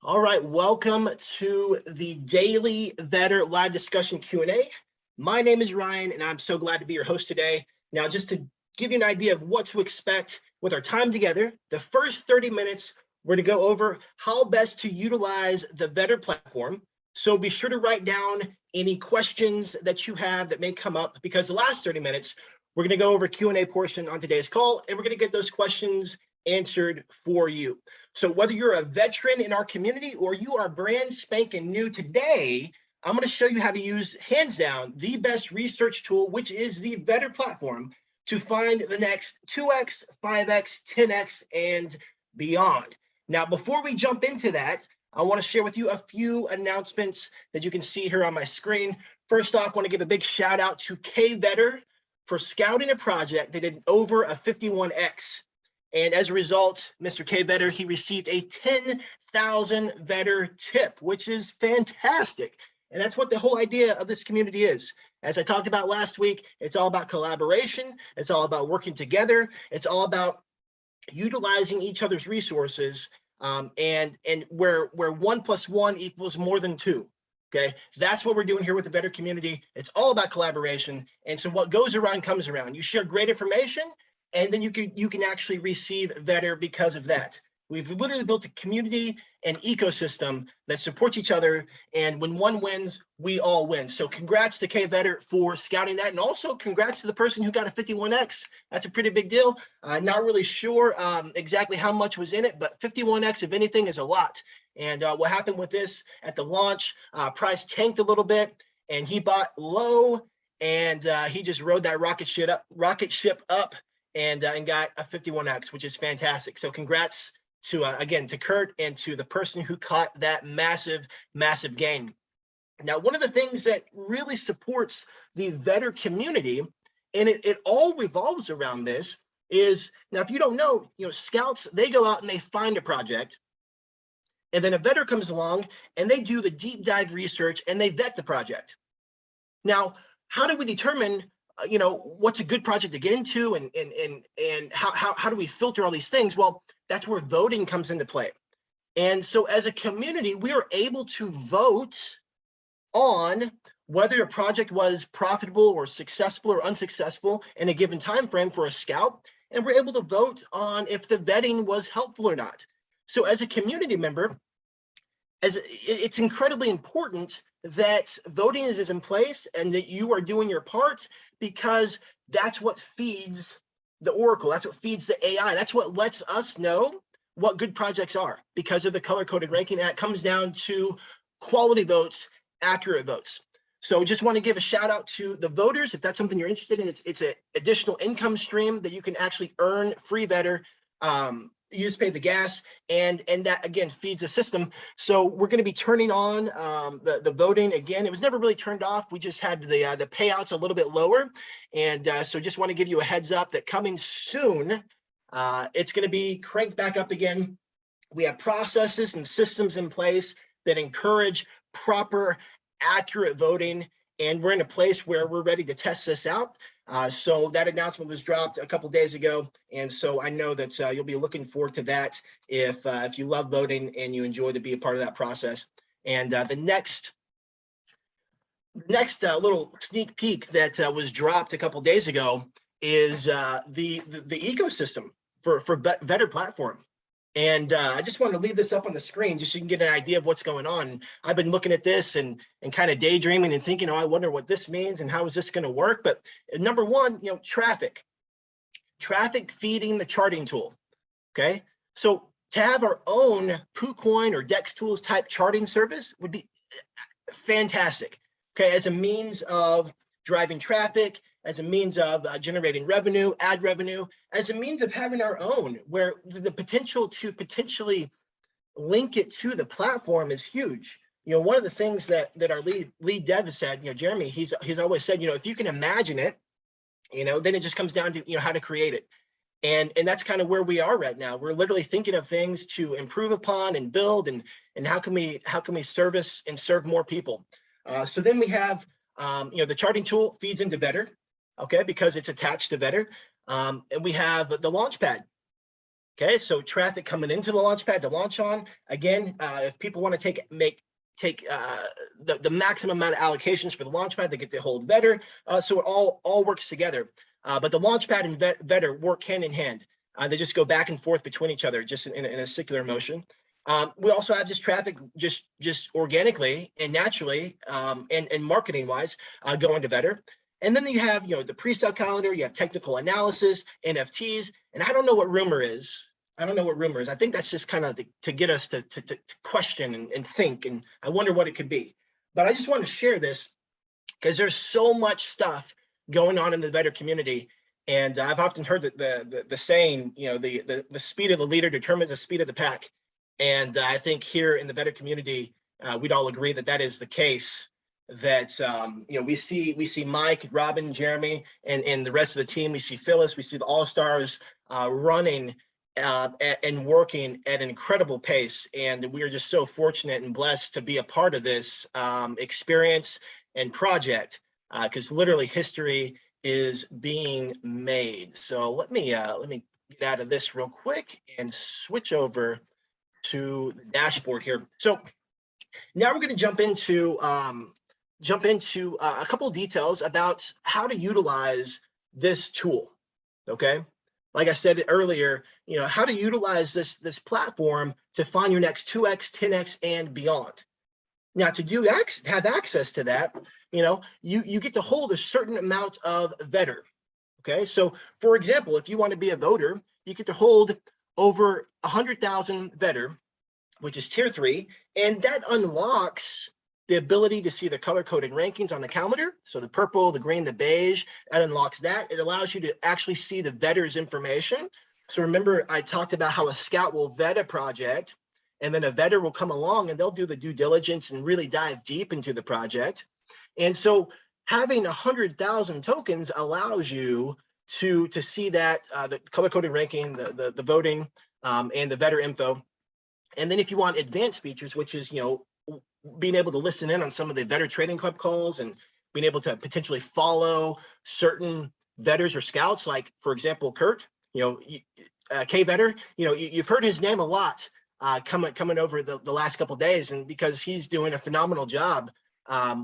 All right, welcome to the daily Vetter live discussion Q&A. My name is Ryan, and I'm so glad to be your host today. Now, just to give you an idea of what to expect with our time together, the first 30 minutes, we're going to go over how best to utilize the Vetter platform. So be sure to write down any questions that you have that may come up, because the last 30 minutes, we're going to go over Q&A portion on today's call, and we're going to get those questions answered for you. So whether you're a veteran in our community or you are brand spanking new today, I'm going to show you how to use, hands down, the best research tool, which is the Vetter platform, to find the next 2x, 5x, 10x, and beyond. Now, before we jump into that, I want to share with you a few announcements that you can see here on my screen. First off, I want to give a big shout out to Vetter for scouting a project that did over a 51x. And as a result, Mr. Vetter, he received a 10,000 Vetter tip, which is fantastic. And that's what the whole idea of this community is. As I talked about last week, it's all about collaboration. It's all about working together. It's all about utilizing each other's resources, and where 1 + 1 equals more than 2. Okay, that's what we're doing here with the Vetter community. It's all about collaboration. And so what goes around comes around. You share great information, and then you can actually receive Vetter because of that. We've literally built a community and ecosystem that supports each other, and when one wins, we all win. So congrats to Vetter for scouting that, and also congrats to the person who got a 51x. That's a pretty big deal. Not really sure exactly how much was in it, but 51x, if anything, is a lot. And what happened with this at the launch, price tanked a little bit, and he bought low, and he just rode that rocket ship up, and got a 51x, which is fantastic. So congrats to again to Kurt and to the person who caught that massive gain. Now, one of the things that really supports the Vetter community, and it all revolves around this, is, now if you don't know, scouts, they go out and they find a project, and then a Vetter comes along and they do the deep dive research and they vet the project. Now, how do we determine what's a good project to get into, and how do we filter all these things? Well, that's where voting comes into play. And so as a community, we are able to vote on whether a project was profitable or successful or unsuccessful in a given time frame for a scout, and we're able to vote on if the vetting was helpful or not. So as a community member, it's incredibly important that voting is in place and that you are doing your part, because that's what feeds the Oracle. That's what feeds the AI. That's what lets us know what good projects are, because of the color-coded ranking. And it comes down to quality votes, accurate votes. So just want to give a shout out to the voters. If that's something you're interested in, it's an additional income stream that you can actually earn free Vetter. You just pay the gas, and that again feeds the system. So we're going to be turning on the voting again. It was never really turned off. We just had the payouts a little bit lower, and so just want to give you a heads up that coming soon, it's going to be cranked back up again. We have processes and systems in place that encourage proper, accurate voting, and we're in a place where we're ready to test this out. So that announcement was dropped a couple days ago, and so I know that you'll be looking forward to that if you love voting and you enjoy to be a part of that process. And the next little sneak peek that was dropped a couple days ago is the ecosystem for Vetter platform. And I just want to leave this up on the screen just so you can get an idea of what's going on. I've been looking at this and kind of daydreaming and thinking, oh, I wonder what this means and how is this going to work? But number one, traffic feeding the charting tool. Okay, so to have our own PooCoin or Dex Tools type charting service would be fantastic. Okay, as a means of driving traffic, as a means of generating revenue, ad revenue, as a means of having our own, where the potential to potentially link it to the platform is huge. One of the things that our lead dev has said, Jeremy, he's always said, if you can imagine it, then it just comes down to how to create it. And that's kind of where we are right now. We're literally thinking of things to improve upon and build, and how can we service and serve more people. So then we have the charting tool feeds into Vetter, okay, because it's attached to Vetter. And we have the Launchpad. Okay, so traffic coming into the launchpad to launch on. Again, if people want to take the maximum amount of allocations for the launchpad, they get to hold Vetter. So it all works together. But the launchpad and Vetter work hand in hand. They just go back and forth between each other, just in a circular motion. We also have this traffic just organically and naturally, and marketing wise, going to Vetter. And then you have, the pre-sale calendar, you have technical analysis, NFTs, and I don't know what rumor is. I don't know what rumor is. I think that's just kind of to get us to question and think, and I wonder what it could be. But I just want to share this because there's so much stuff going on in the Vetter community. And I've often heard the saying, the speed of the leader determines the speed of the pack. And I think here in the Vetter community, we'd all agree that that is the case. That we see Mike, Robin, Jeremy, and the rest of the team. We see Phyllis, we see the all-stars running and working at an incredible pace. And we are just so fortunate and blessed to be a part of this experience and project, because literally history is being made. So let me get out of this real quick and switch over to the dashboard here. So now we're going to jump into a couple of details about how to utilize this tool. Okay, like I said earlier, how to utilize this platform to find your next 2x, 10x, and beyond. Now, to have access to that, you get to hold a certain amount of Vetter. Okay, so for example, if you want to be a voter, you get to hold over 100,000 Vetter, which is tier 3, and that unlocks the ability to see the color-coded rankings on the calendar. So the purple, the green, the beige, that unlocks that. It allows you to actually see the Vetter's information. So remember, I talked about how a scout will vet a project, and then a Vetter will come along and they'll do the due diligence and really dive deep into the project. And so having 100,000 tokens allows you to see that, the color-coded ranking, the voting, and the Vetter info. And then if you want advanced features, which is, being able to listen in on some of the Vetter Trading Club calls and being able to potentially follow certain Vetters or scouts, like, for example, Kurt, K Vetter, you've heard his name a lot coming over the last couple of days, and because he's doing a phenomenal job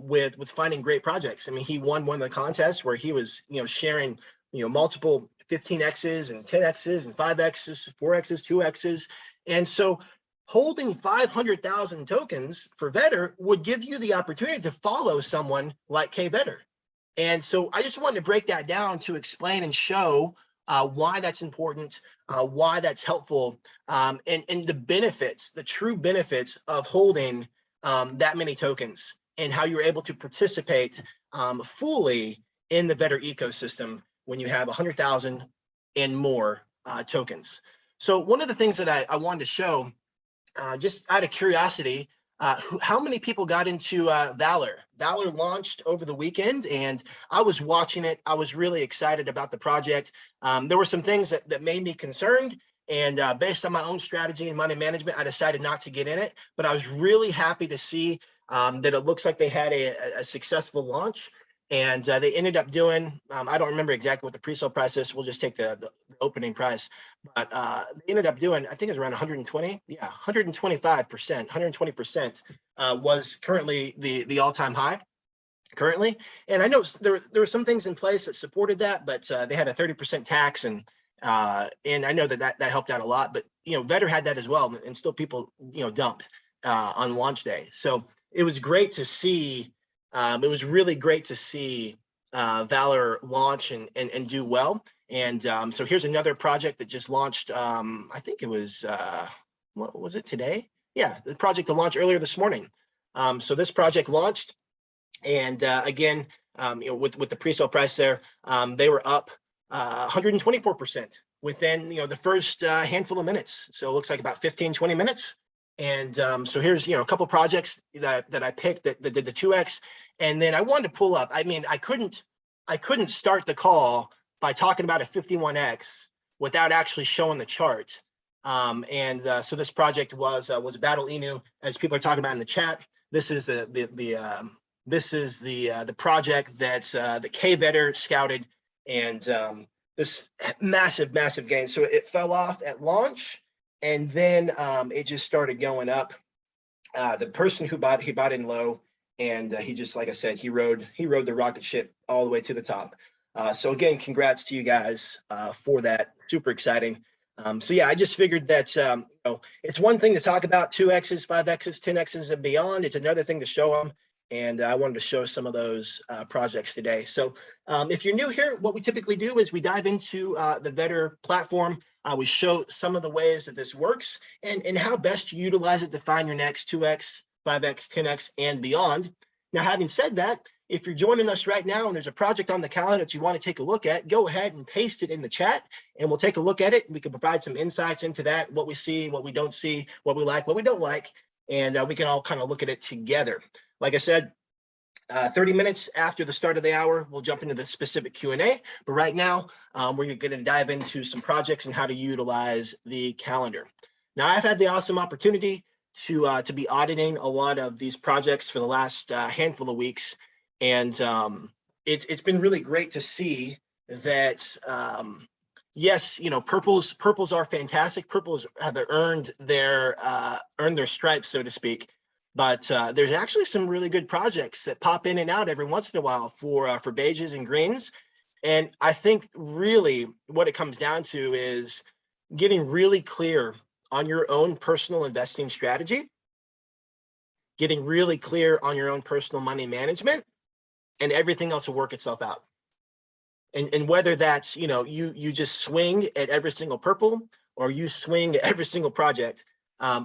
with finding great projects. I mean, he won one of the contests where he was, sharing, multiple 15Xs and 10Xs and 5Xs, 4Xs, 2Xs. And so holding 500,000 tokens for Vetter would give you the opportunity to follow someone like K Vetter. And so I just wanted to break that down to explain and show why that's important, why that's helpful, and the benefits, the true benefits of holding that many tokens, and how you're able to participate fully in the Vetter ecosystem when you have 100,000 and more tokens. So one of the things that I wanted to show, just out of curiosity, how many people got into Valor? Valor launched over the weekend, and I was watching it. I was really excited about the project. There were some things that made me concerned, and based on my own strategy and money management, I decided not to get in it. But I was really happy to see that it looks like they had a successful launch. And they ended up doing, I don't remember exactly what the pre-sale price is. We'll just take the opening price. But they ended up doing, I think it's around 120. Yeah, 125%, 120% was currently the all-time high currently. And I know there were some things in place that supported that, but they had a 30% tax, and I know that helped out a lot. But Vetter had that as well, and still people dumped on launch day. So it was great to see. It was really great to see Valor launch and do well. And so here's another project that just launched. I think it was, what was it, today? Yeah, the project to launch earlier this morning. So this project launched, and again, with the pre-sale price there, they were up 124% within the first handful of minutes. So it looks like about 15-20 minutes. And so here's a couple projects that I picked that did the 2x, and then I wanted to pull up. I mean, I couldn't start the call by talking about a 51x without actually showing the chart. So this project was Battle Inu, as people are talking about in the chat. This is the project that the K Vetter scouted, and this massive gain. So it fell off at launch, and then it just started going up. The person who bought, he bought in low, and he just, like I said, he rode the rocket ship all the way to the top. So again, congrats to you guys for that. Super exciting. So yeah, I just figured that you know, it's one thing to talk about 2Xs, 5Xs, 10Xs and beyond. It's another thing to show them. And I wanted to show some of those projects today. So if you're new here, what we typically do is we dive into the Vetter platform. We show some of the ways that this works and how best to utilize it to find your next 2X, 5X, 10X, and beyond. Now, having said that, if you're joining us right now and there's a project on the calendar that you want to take a look at, go ahead and paste it in the chat and we'll take a look at it. We can provide some insights into that, what we see, what we don't see, what we like, what we don't like, and we can all kind of look at it together. Like I said, 30 minutes after the start of the hour, we'll jump into the specific Q&A. But right now, we're going to dive into some projects and how to utilize the calendar. Now, I've had the awesome opportunity to be auditing a lot of these projects for the last handful of weeks. And it's been really great to see that, yes, you know, purples are fantastic. Purples have earned their stripes, so to speak. But there's actually some really good projects that pop in and out every once in a while for beiges and greens. And I think really what it comes down to is getting really clear on your own personal investing strategy, getting really clear on your own personal money management, and everything else will work itself out. And whether that's, you know, you just swing at every single purple or you swing at every single project,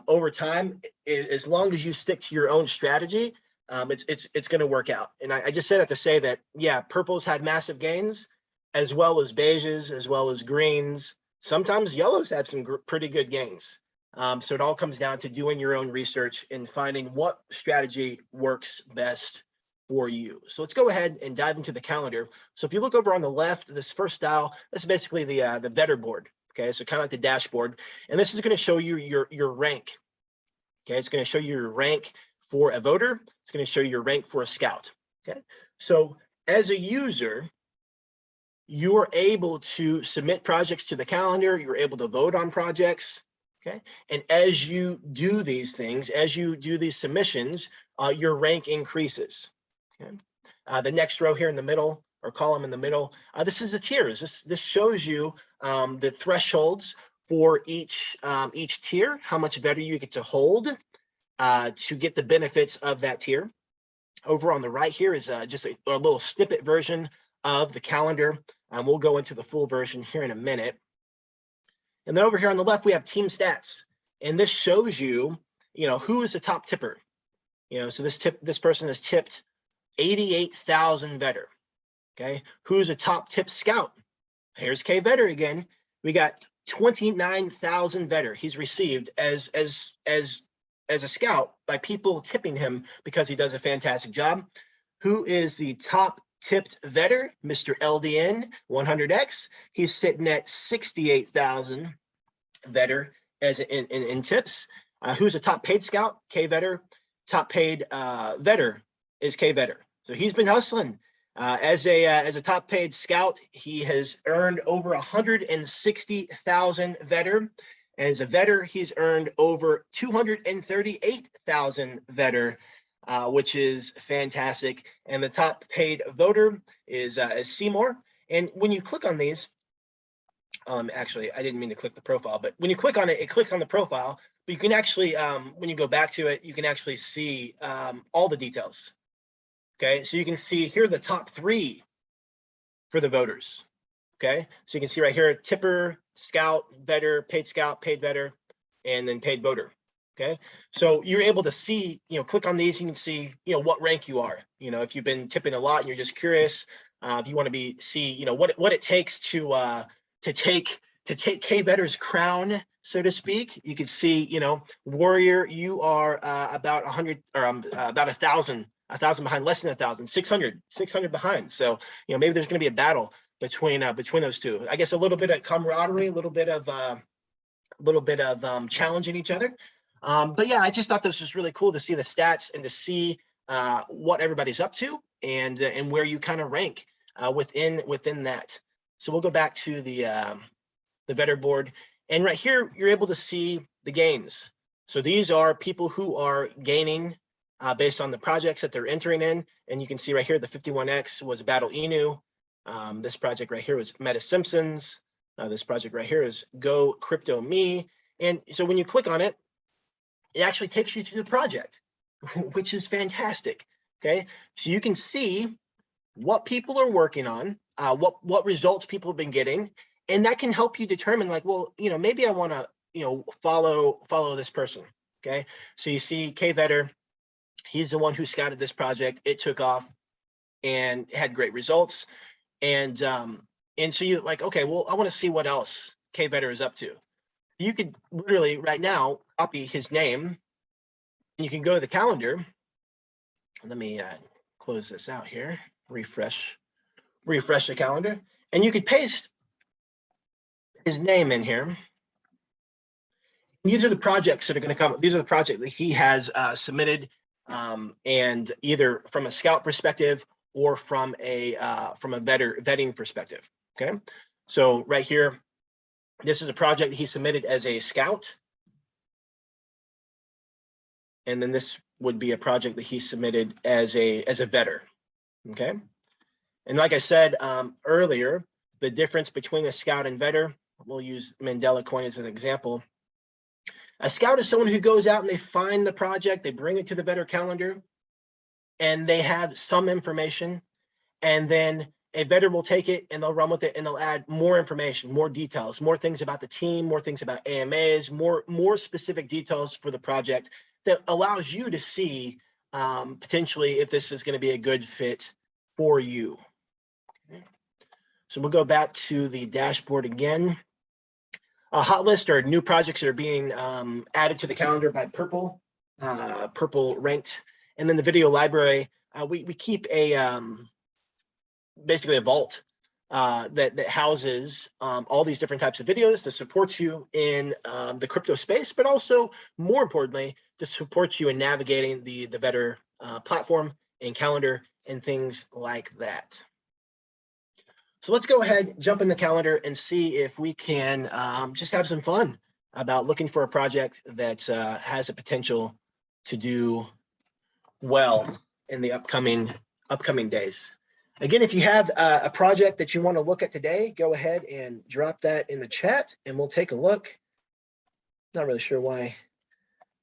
over time, as long as you stick to your own strategy, it's going to work out. And I just said that to say that, yeah, purples had massive gains, as well as beiges, as well as greens. Sometimes yellows have some pretty good gains. So it all comes down to doing your own research and finding what strategy works best for you. So let's go ahead and dive into the calendar. So if you look over on the left, this first style, this is basically the Vetter board. Okay, so kind of like the dashboard, and this is going to show you your rank. Okay, it's going to show you your rank for a voter. It's going to show you your rank for a scout. Okay, so as a user, you're able to submit projects to the calendar. You're able to vote on projects. Okay, and as you do these things, as you do these submissions, your rank increases. Okay, the next row here in the middle, or column in the middle, this is the tiers. This shows you the thresholds for each tier, how much better you get to hold to get the benefits of that tier. Over on the right here is just a little snippet version of the calendar. We'll go into the full version here in a minute. And then over here on the left, we have team stats. And this shows you, you know, who is the top tipper. You know, so this person has tipped 88,000 Vetter. Okay, who's a top tip scout? Here's K Vetter again. We got 29,000 Vetter he's received as a scout by people tipping him because he does a fantastic job. Who is the top tipped Vetter? Mr. LDN 100X. He's sitting at 68,000 Vetter as in tips. Who's a top paid scout? K Vetter. Top paid Vetter is K Vetter. So he's been hustling. As a top paid scout, he has earned over 160,000 Vetter. As a Vetter, he's earned over 238,000 Vetter, which is fantastic. And the top paid voter is Seymour. And when you click on these, actually, I didn't mean to click the profile, but when you click on it, it clicks on the profile. But you can actually, when you go back to it, you can actually see all the details. Okay, so you can see here are the top 3 for the voters. Okay, so you can see right here, tipper, scout, Vetter, paid Vetter, and then paid voter. Okay, so you're able to see, you know, click on these, you can see, you know, what rank you are. You know, if you've been tipping a lot and you're just curious, if you want to see, you know, what it takes to take K Vetter's crown, so to speak. You can see, you know, warrior, you are about 100 or about 1,000 behind, less than 1,000, 600 behind. So, you know, maybe there's going to be a battle between those two. I guess a little bit of camaraderie, a little bit of challenging each other. But yeah, I just thought this was really cool to see the stats and to see what everybody's up to and where you kind of rank within that. So we'll go back to the Vetter board. And right here, you're able to see the gains. So these are people who are gaining based on the projects that they're entering in. And you can see right here, the 51X was Battle Inu. This project right here was Meta Simpsons. This project right here is Go Crypto Me. And so when you click on it, it actually takes you to the project, which is fantastic. Okay, so you can see what people are working on, what results people have been getting, and that can help you determine, like, well, maybe I want to, follow this person. Okay, so you see K Vetter, he's the one who scouted this project. It took off and had great results, and so you're like, okay, well, I want to see what else K Vetter is up to. You could literally right now copy his name, and you can go to the calendar. Let me close this out here, refresh the calendar, and you could paste his name in here. These are the projects that are going to come. These are the projects that he has submitted, and either from a scout perspective or from a vetting perspective. Okay, so right here, this is a project he submitted as a scout, and then this would be a project that he submitted as a vetter. Okay, and like I said earlier, the difference between a scout and vetter, we'll use Mandela coin as an example. A scout is someone who goes out and they find the project, they bring it to the vetter calendar, and they have some information, and then a vetter will take it and they'll run with it and they'll add more information, more details, more things about the team, more things about AMAs, more specific details for the project that allows you to see potentially if this is going to be a good fit for you. Okay. So we'll go back to the dashboard again. A hot list are new projects that are being added to the calendar by purple ranked. And then the video library, we keep a basically a vault that houses all these different types of videos to support you in the crypto space, but also more importantly, to support you in navigating the Vetter platform and calendar and things like that. So let's go ahead, jump in the calendar and see if we can just have some fun about looking for a project that has a potential to do well in the upcoming days. Again, if you have a project that you want to look at today, go ahead and drop that in the chat and we'll take a look. Not really sure why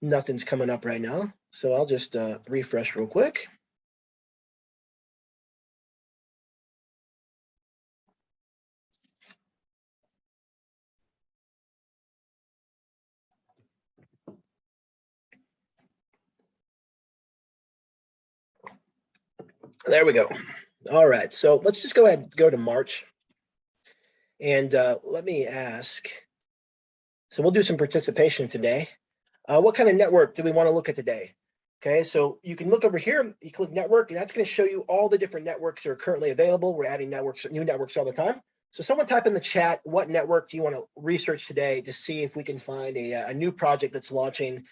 nothing's coming up right now. So I'll just refresh real quick. There we go. All right, so let's just go ahead and go to March. And let me ask, so we'll do some participation today. What kind of network do we want to look at today? Okay, so you can look over here, you click network, and that's going to show you all the different networks that are currently available. We're adding networks, new networks all the time. So someone type in the chat, what network do you want to research today to see if we can find a new project that's launching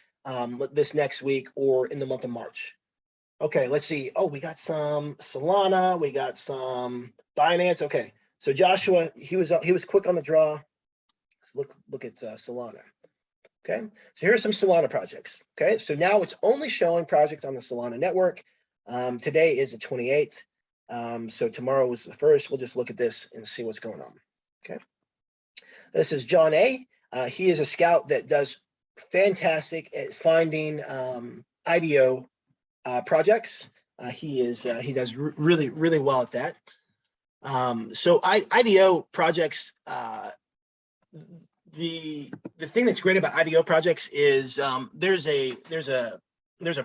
this next week or in the month of March. Okay, let's see. Oh, we got some Solana, we got some Binance. Okay, so Joshua, he was quick on the draw. Let's look at Solana. Okay, so here's some Solana projects. Okay, so now it's only showing projects on the Solana network. Today is the 28th. So tomorrow was the 1st. We'll just look at this and see what's going on. Okay, this is John A. He is a scout that does fantastic at finding IDO projects. He does really well at that. So IDO projects, the thing that's great about IDO projects is there's a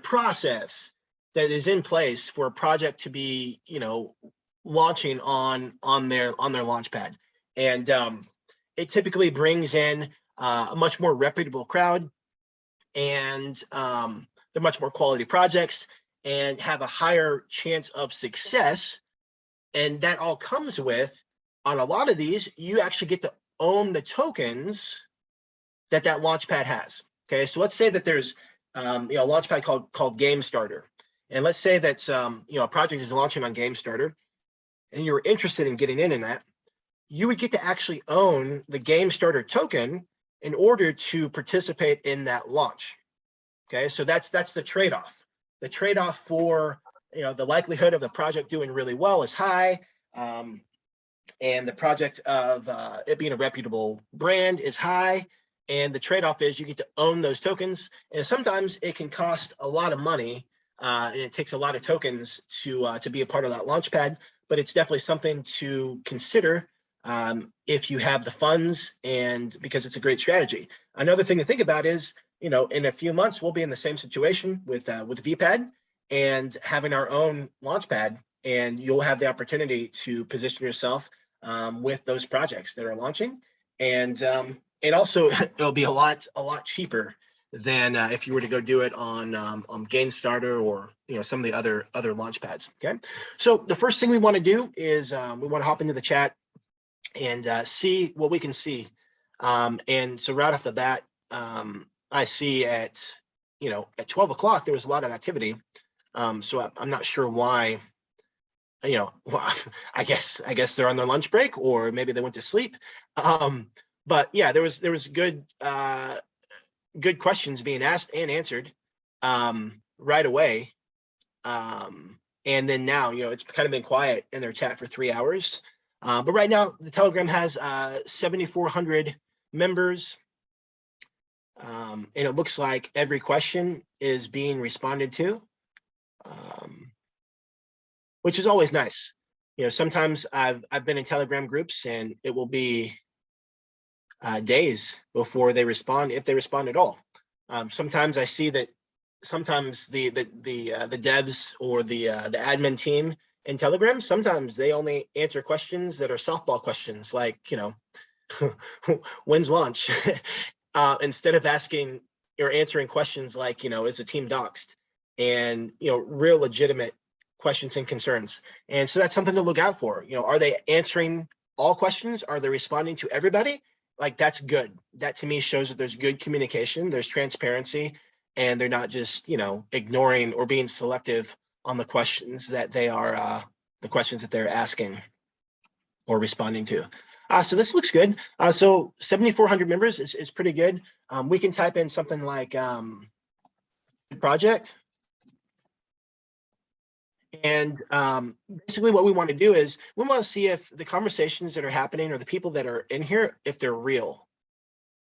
process that is in place for a project to be launching on their launch pad, and it typically brings in a much more reputable crowd, and they're much more quality projects and have a higher chance of success. And that all comes with, on a lot of these, you actually get to own the tokens that launchpad has. Okay, so let's say that there's a launchpad called Game Starter, and let's say that a project is launching on Game Starter, and you're interested in getting in that. you would get to actually own the game starter token in order to participate in that launch. Okay, so that's the trade-off. The trade-off for, you know, the likelihood of the project doing really well is high, and the project of it being a reputable brand is high, and the trade-off is you get to own those tokens, and sometimes it can cost a lot of money, and it takes a lot of tokens to be a part of that launchpad, but it's definitely something to consider if you have the funds, and because it's a great strategy. Another thing to think about is, you know, in a few months, we'll be in the same situation with VPAD and having our own launchpad, and you'll have the opportunity to position yourself with those projects that are launching. And also it'll be a lot cheaper than if you were to go do it on GameStarter or, you know, some of the other launchpads. Okay, so the first thing we want to do is we want to hop into the chat and see what we can see. And so right off the bat, I see at 12 o'clock there was a lot of activity. So I'm not sure why. You know, well, I guess they're on their lunch break, or maybe they went to sleep. But yeah, there was good questions being asked and answered right away. And then now, you know, it's kind of been quiet in their chat for 3 hours. But right now, the Telegram has 7,400 members. And it looks like every question is being responded to, which is always nice. You know, sometimes I've been in Telegram groups and it will be days before they respond, if they respond at all. Sometimes I see that sometimes the devs or the admin team in Telegram, sometimes they only answer questions that are softball questions, like, you know, when's launch? Instead of asking or answering questions like, you know, is the team doxed? And, you know, real legitimate questions and concerns. And so that's something to look out for. You know, are they answering all questions? Are they responding to everybody? Like, that's good. That to me shows that there's good communication, there's transparency, and they're not just, you know, ignoring or being selective on the questions that they are, the questions that they're asking or responding to. So this looks good. So 7,400 members is pretty good. We can type in something like project. And basically what we want to do is we want to see if the conversations that are happening or the people that are in here, if they're real.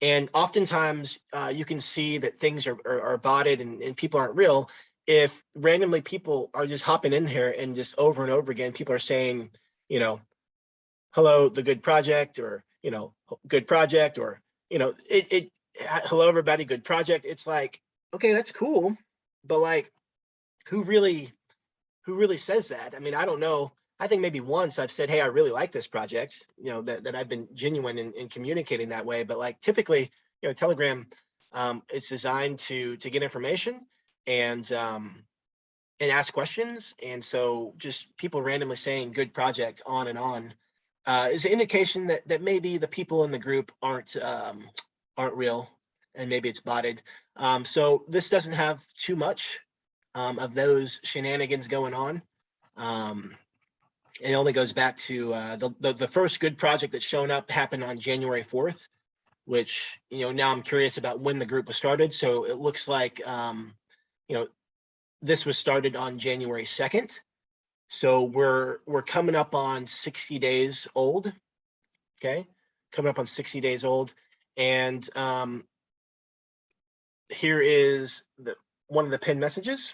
And oftentimes you can see that things are botted and people aren't real. If randomly people are just hopping in here and just over and over again, people are saying, you know, hello, the good project, or, you know, good project, or, you know, hello, everybody, good project. It's like, okay, that's cool. But like, who really says that? I mean, I don't know. I think maybe once I've said, hey, I really like this project, you know, that I've been genuine in communicating that way. But like, typically, you know, Telegram, it's designed to get information and ask questions. And so just people randomly saying good project on and on is an indication that maybe the people in the group aren't real, and maybe it's botted. So this doesn't have too much of those shenanigans going on. It only goes back to the first good project that's shown up happened on January 4th, which, you know, now I'm curious about when the group was started. So it looks like, you know, this was started on January 2nd. So we're coming up on 60 days old. Okay, coming up on 60 days old. And here is one of the pinned messages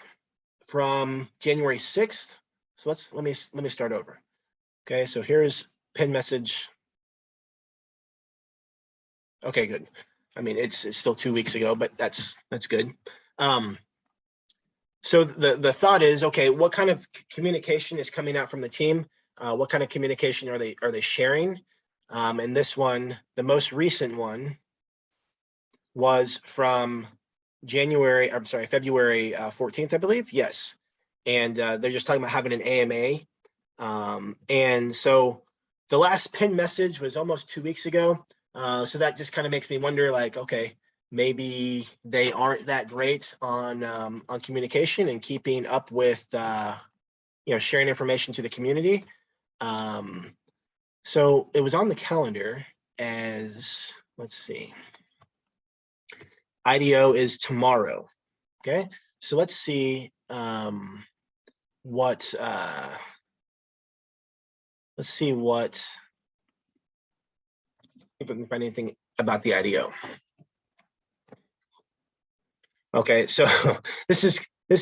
from January 6th. So let me start over. Okay, so here's pinned message. Okay, good. I mean, it's still 2 weeks ago, but that's good. So the thought is, okay, what kind of communication is coming out from the team? What kind of communication are they sharing? And this one, the most recent one, was from February 14th, I believe. Yes. And they're just talking about having an AMA. And so the last pinned message was almost 2 weeks ago. So that just kind of makes me wonder, like, okay, maybe they aren't that great on communication and keeping up with, you know, sharing information to the community. So it was on the calendar as, let's see, IDO is tomorrow. Okay, so let's see what let's see what if we can find anything about the IDO. Okay, so this has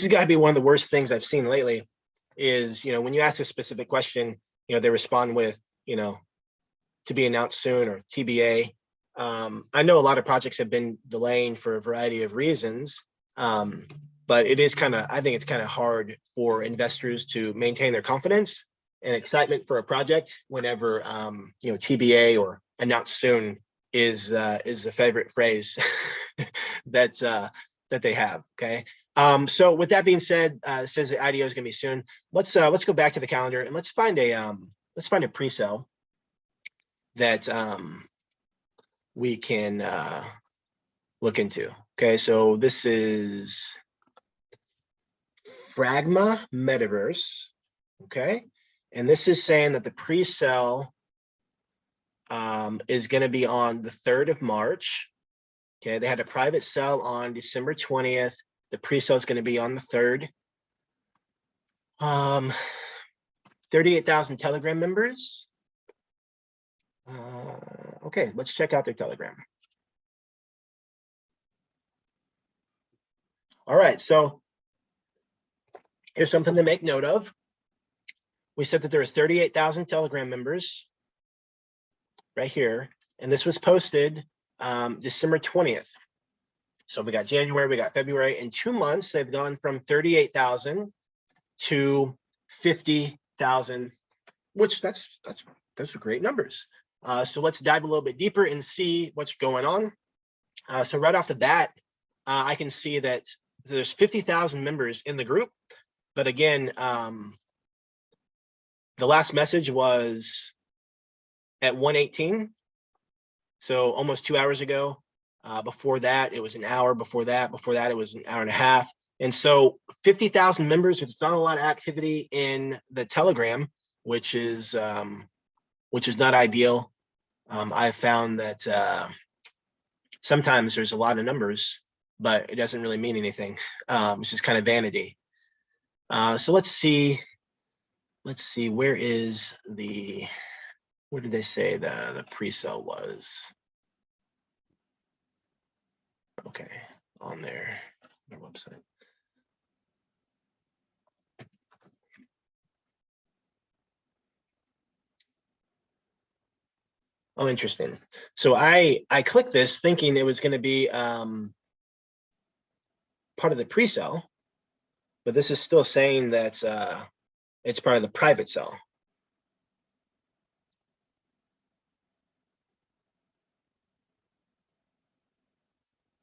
got to be one of the worst things I've seen lately. Is, you know, when you ask a specific question, you know, they respond with, you know, to be announced soon or TBA. I know a lot of projects have been delaying for a variety of reasons, but it is kind of, I think it's kind of hard for investors to maintain their confidence and excitement for a project whenever, you know, TBA or announced soon is a favorite phrase that they have. Okay. So with that being said, it says the IDO is going to be soon. Let's go back to the calendar and let's find a pre-sale that we can look into. Okay, so this is Fragma Metaverse. Okay, and this is saying that the pre-sale is going to be on the 3rd of March. Okay, they had a private sale on December 20th. The pre-sale is going to be on the 3rd. 38,000 Telegram members. Okay, let's check out their Telegram. All right, so here's something to make note of. We said that there are 38,000 Telegram members right here, and this was posted December 20th. So we got January, we got February. In 2 months, they've gone from 38,000 to 50,000, which that's great numbers. So let's dive a little bit deeper and see what's going on. So right off the bat, I can see that there's 50,000 members in the group. But again, the last message was at 1:18. So almost 2 hours ago. Before that, it was an hour. Before that, it was an hour and a half. And so 50,000 members, it's not a lot of activity in the Telegram, which is not ideal. I've found that sometimes there's a lot of numbers, but it doesn't really mean anything. It's just kind of vanity. So let's see, where did they say the pre-sale was? Okay, on their website. Oh, interesting. So I clicked this thinking it was going to be part of the pre-sale, but this is still saying that it's part of the private sale.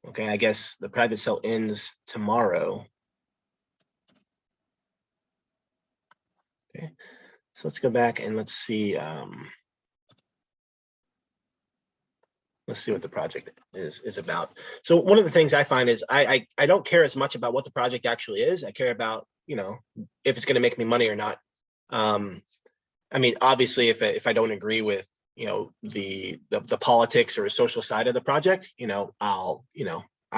Okay, I guess the private sale ends tomorrow. Okay, so let's go back and let's see what the project is about. So one of the things I find is I don't care as much about what the project actually is. I care about, you know, if it's going to make me money or not. I mean, obviously, if I don't agree with, you know, the politics or social side of the project, you know, I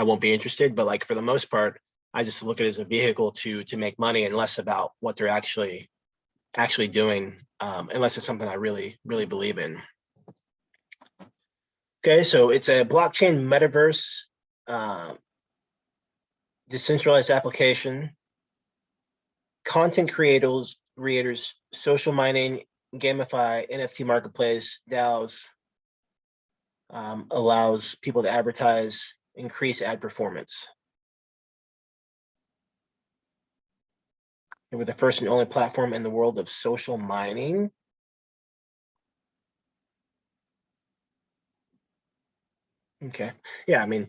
won't be interested. But like for the most part, I just look at it as a vehicle to make money and less about what they're actually doing, unless it's something I really believe in. Okay, so it's a blockchain metaverse, decentralized application, content creators, social mining, gamify, NFT marketplace, DAOs, allows people to advertise, increase ad performance. They were the first and only platform in the world of social mining. Okay, yeah, I mean,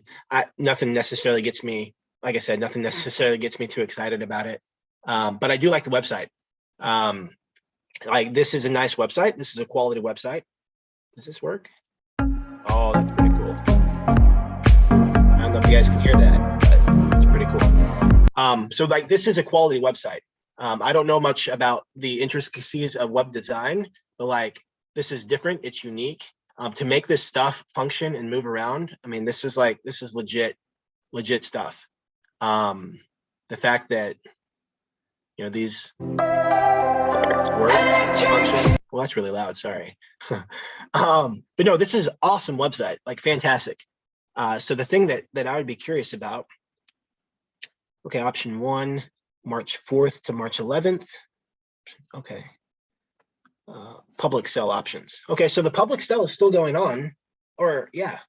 nothing necessarily gets me, like I said, nothing necessarily gets me too excited about it. But I do like the website. Like this is a nice website. This is a quality website. Does this work? Oh, that's pretty cool. I don't know if you guys can hear that, but it's pretty cool. So like this is a quality website. I don't know much about the intricacies of web design, but like This is different. It's unique. To make this stuff function and move around, I mean, this is legit stuff. The fact that, you know, these work function. Well, that's really loud. Sorry. But no, this is awesome website, like fantastic. So the thing that I would be curious about. Okay, option 1, March 4th to March 11th. Okay. Public sale options. Okay, so the public sale is still going on, or yeah.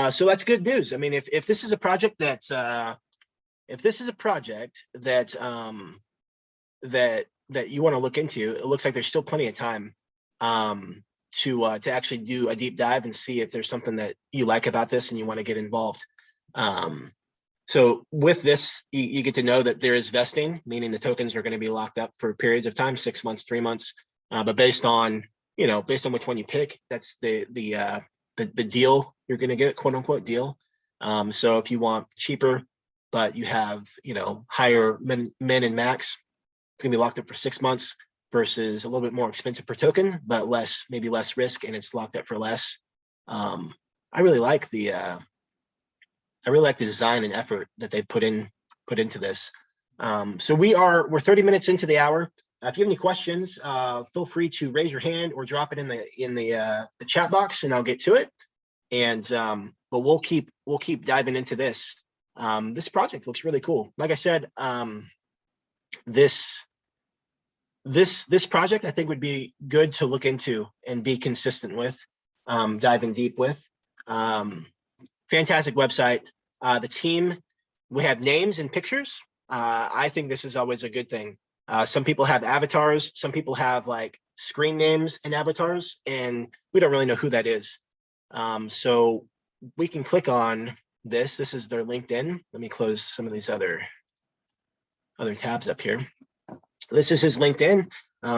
So that's good news. I mean, if this is a project that's that you want to look into, it looks like there's still plenty of time to actually do a deep dive and see if there's something that you like about this and you want to get involved. So with this, you get to know that there is vesting, meaning the tokens are going to be locked up for periods of time, 6 months, 3 months. But based on which one you pick, that's the deal you're going to get, quote unquote deal. So if you want cheaper, but you have higher min and max, it's gonna be locked up for 6 months versus a little bit more expensive per token, but maybe less risk, and it's locked up for less. I really like the design and effort that they put into this. So we're 30 minutes into the hour. If you have any questions, feel free to raise your hand or drop it in the chat box, and I'll get to it. And but we'll keep diving into this. This project looks really cool. Like I said, this project I think would be good to look into and be consistent with, diving deep with. Fantastic website. The team, we have names and pictures. I think this is always a good thing. Some people have avatars, some people have like screen names and avatars, and we don't really know who that is. So we can click on this. This is their LinkedIn. Let me close some of these other tabs up here. This is his LinkedIn.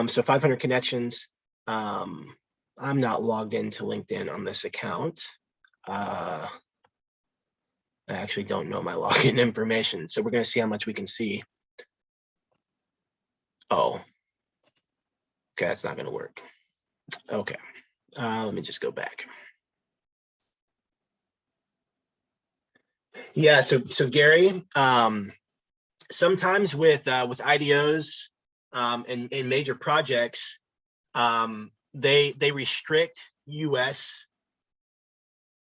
So 500 connections. I'm not logged into LinkedIn on this account. I actually don't know my login information. So we're going to see how much we can see. Oh, okay, that's not going to work. Okay, let me just go back. Yeah, so Gary, sometimes with IDOs and major projects, they restrict U.S.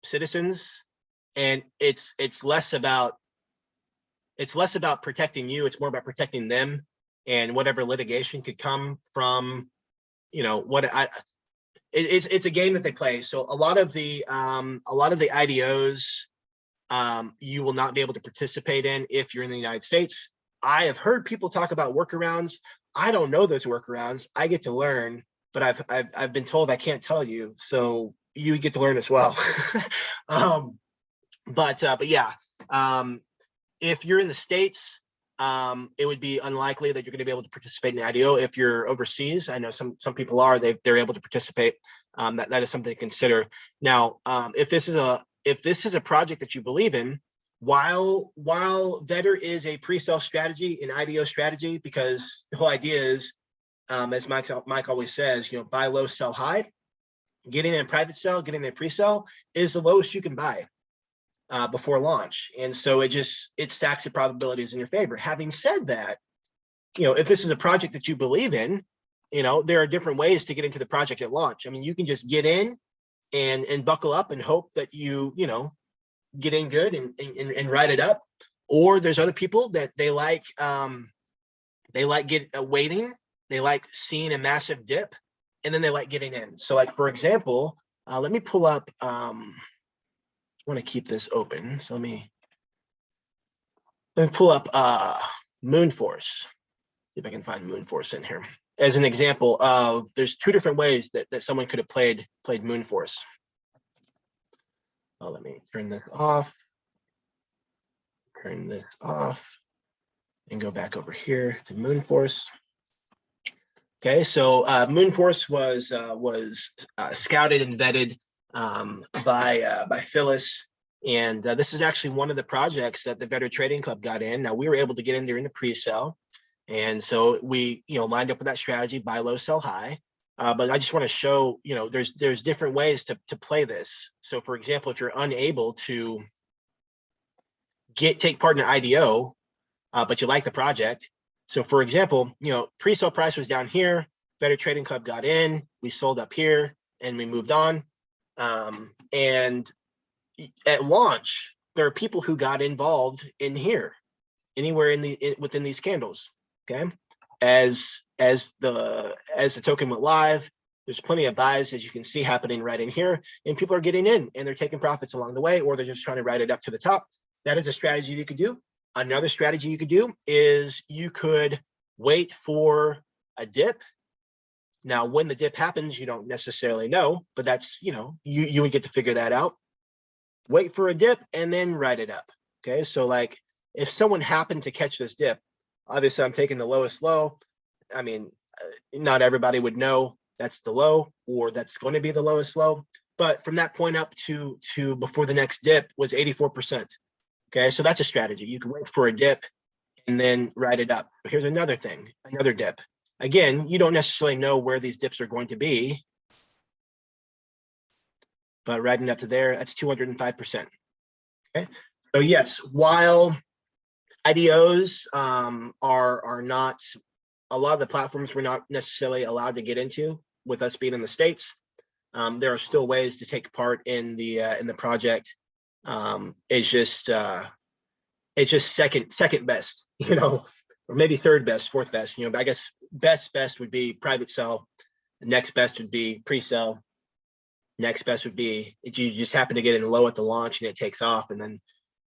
citizens, and it's less about protecting you. It's more about protecting them and whatever litigation could come from, it's a game that they play. So a lot of the IDOs you will not be able to participate in if you're in the United States. I have heard people talk about workarounds. I don't know those workarounds. I get to learn, but I've been told I can't tell you, so you get to learn as well. But yeah, if you're in the States, it would be unlikely that you're going to be able to participate in the IDO. If you're overseas, I know some people are. They're able to participate. That is something to consider. Now, if this is a project that you believe in, while Vetter is a pre-sale strategy, an IDO strategy, because the whole idea is, as Mike always says, buy low, sell high. Getting in a private sale, getting in a pre-sale is the lowest you can buy before launch, and so it stacks the probabilities in your favor. Having said that, if this is a project that you believe in, there are different ways to get into the project at launch. I mean, you can just get in and buckle up and hope that you get in good and ride it up. Or there's other people that they like waiting, they like seeing a massive dip, and then they like getting in. So like, for example, let me pull up, I want to keep this open. So let me pull up Moonforce. See if I can find Moonforce in here as an example of, there's two different ways that someone could have played Moonforce. Oh, let me turn this off, and go back over here to Moonforce. Okay, so Moonforce was scouted and vetted by Phyllis, and this is actually one of the projects that the Vetter Trading Club got in. Now, we were able to get in there in the pre-sale, and so we lined up with that strategy: buy low, sell high. But I just want to show, there's different ways to play this. So for example, if you're unable to take part in an IDO, but you like the project. So for example, pre-sale price was down here, Better Trading Club got in, we sold up here, and we moved on. And at launch, there are people who got involved in here, anywhere within these candles. Okay, as the token went live, there's plenty of buys, as you can see, happening right in here, and people are getting in and they're taking profits along the way, or they're just trying to ride it up to the top. That is a strategy you could do. Another strategy you could do is you could wait for a dip. Now, when the dip happens, you don't necessarily know, but that's, you would get to figure that out. Wait for a dip and then ride it up. Okay, so like if someone happened to catch this dip, obviously I'm taking the lowest low. I mean, not everybody would know that's the low or that's going to be the lowest low, but from that point up to before the next dip was 84%. Okay, so that's a strategy. You can wait for a dip and then ride it up. But here's another thing, another dip. Again, you don't necessarily know where these dips are going to be, but riding up to there, that's 205%. Okay, so yes, while IDOs are not, a lot of the platforms we're not necessarily allowed to get into with us being in the States, there are still ways to take part in the project. It's just second best, or maybe third best, fourth best, but I guess best would be private sell. Next best would be pre-sell. Next best would be if you just happen to get in low at the launch and it takes off, and then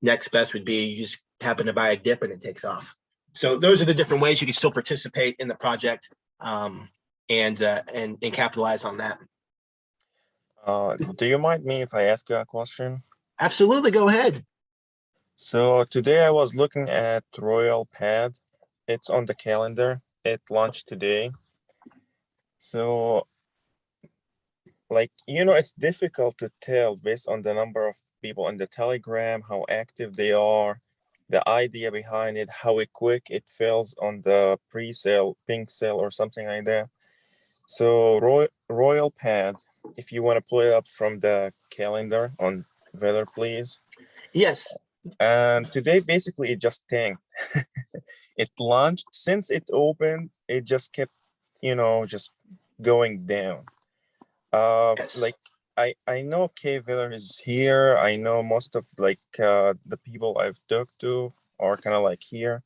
next best would be you just happen to buy a dip and it takes off. So those are the different ways you can still participate in the project and capitalize on that. Do you mind me if I ask you a question? Absolutely, go ahead. So today I was looking at Royal Pad. It's on the calendar. It launched today. So it's difficult to tell based on the number of people in the Telegram, how active they are, the idea behind it, how quick it fills on the pre-sale, pink sale or something like that. So Royal Pad, if you want to pull it up from the calendar on Weather, please. Yes. And today, basically, it just tanked. It launched, since it opened, it just kept, just going down. Yes. Like I know K Viller is here. I know most of the people I've talked to are kind of like here.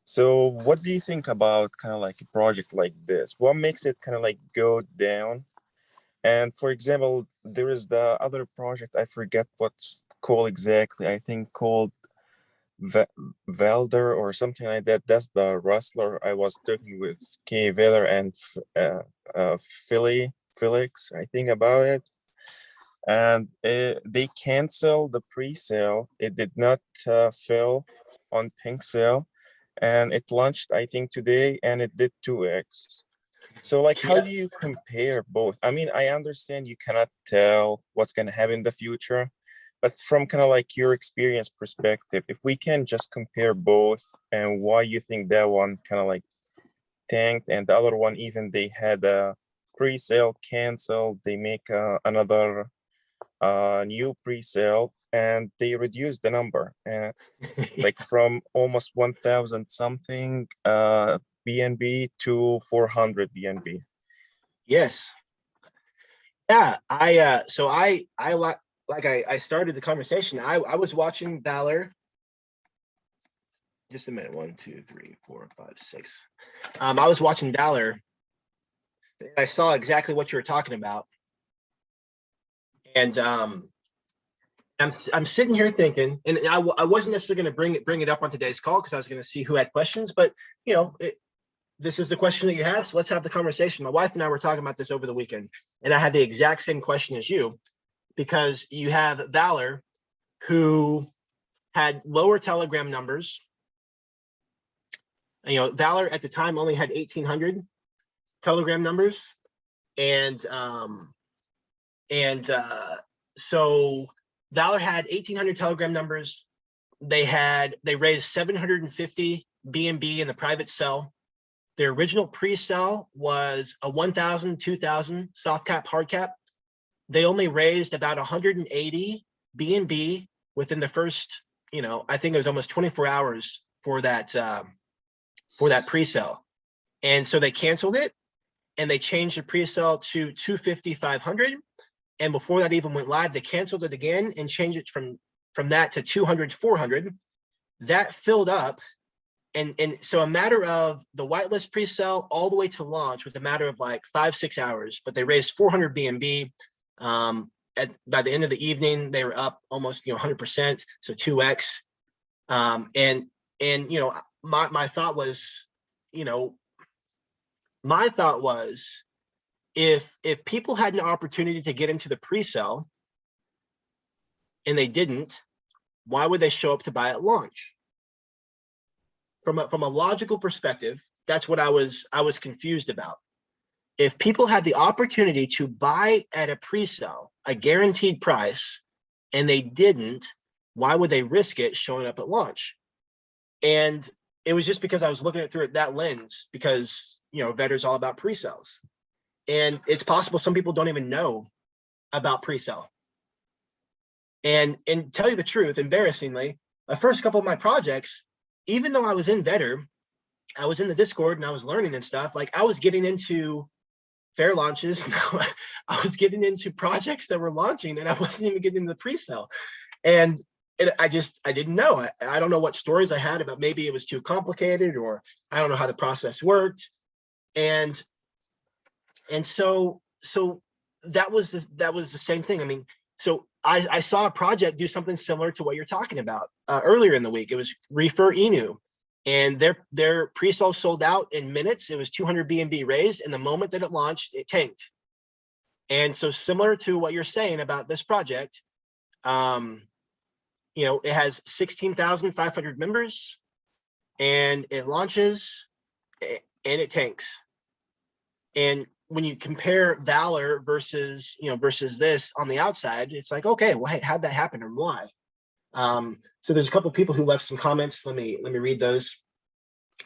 So what do you think about kind of like a project like this? What makes it kind of like go down? And for example, there is the other project, I forget what's called exactly. I think called Velder or something like that. That's the Rustler. I was talking with K Viller and Felix, I think, about it. And they canceled the pre-sale. It did not fill on pink sale. And it launched, I think, today, and it did 2x. So how do you compare both? I mean, I understand you cannot tell what's going to happen in the future, but from kind of like your experience perspective, if we can just compare both and why you think that one kind of like tanked and the other one, even they had a pre-sale canceled, they make another new pre-sale and they reduced the number from almost 1,000 something BNB to 400 BNB. Yes. Yeah, I started the conversation. I was watching Valor. Just a minute. 1, 2, 3, 4, 5, 6. I was watching Valor. I saw exactly what you were talking about, and I'm sitting here thinking, and I wasn't necessarily going to bring it up on today's call because I was going to see who had questions, but this is the question that you have, so let's have the conversation. My wife and I were talking about this over the weekend, and I had the exact same question as you, because you have Valor, who had lower Telegram numbers. Valor at the time only had 1,800 Telegram numbers, and so Valor had 1,800 Telegram numbers. They raised 750 BNB in the private sell. Their original pre-sale was a 1,000, 2,000 soft cap, hard cap. They only raised about 180 BNB within the first, I think it was almost 24 hours for that pre-sale. And so they canceled it and they changed the pre-sale to 250, 500. And before that even went live, they canceled it again and changed it from that to 200, 400. That filled up. And so a matter of the whitelist pre-sale all the way to launch with a matter of like 5-6 hours, but they raised 400 BNB. By the end of the evening, they were up almost 100%, so 2x. And my thought was, if people had an opportunity to get into the pre-sale and they didn't, why would they show up to buy at launch? From a logical perspective, that's what I was confused about. If people had the opportunity to buy at a pre-sale, a guaranteed price, and they didn't, why would they risk it showing up at launch? And it was just because I was looking at it through that lens, because Vetter's all about pre-sales. And it's possible some people don't even know about pre-sale. And tell you the truth, embarrassingly, the first couple of my projects, even though I was in Vetter, I was in the Discord and I was learning and stuff, like I was getting into fair launches. I was getting into projects that were launching and I wasn't even getting into the pre-sale. And I didn't know. I don't know what stories I had about, maybe it was too complicated, or I don't know how the process worked. And so that was the same thing. I mean, so I saw a project do something similar to what you're talking about earlier in the week. It was Refer Inu, and their pre-sale sold out in minutes. It was 200 BNB raised, and the moment that it launched, it tanked. And so similar to what you're saying about this project, it has 16,500 members, and it launches, and it tanks. And when you compare Valor versus this on the outside, it's like, okay, well, hey, how'd that happen and why? So there's a couple of people who left some comments. Let me read those.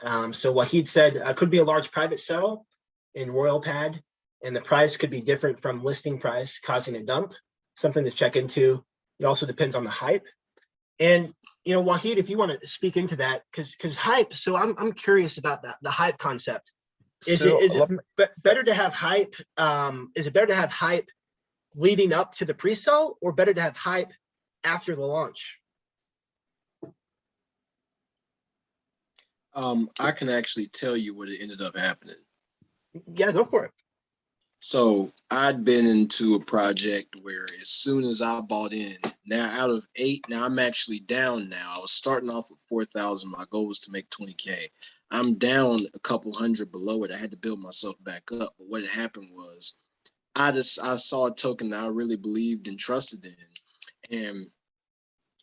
So Wahid said, could be a large private sale in Royal Pad, and the price could be different from listing price, causing a dump. Something to check into. It also depends on the hype. And Wahid, if you want to speak into that, because hype. So I'm curious about the hype concept. Is it better to have hype? Is it better to have hype leading up to the pre-sale, or better to have hype after the launch? I can actually tell you what it ended up happening. Yeah, go for it. So I'd been into a project where as soon as I bought in, now out of 8, now I'm actually down now. I was starting off with 4,000. My goal was to make 20K. I'm down a couple hundred below it. I had to build myself back up. But what happened was I saw a token that I really believed and trusted in. And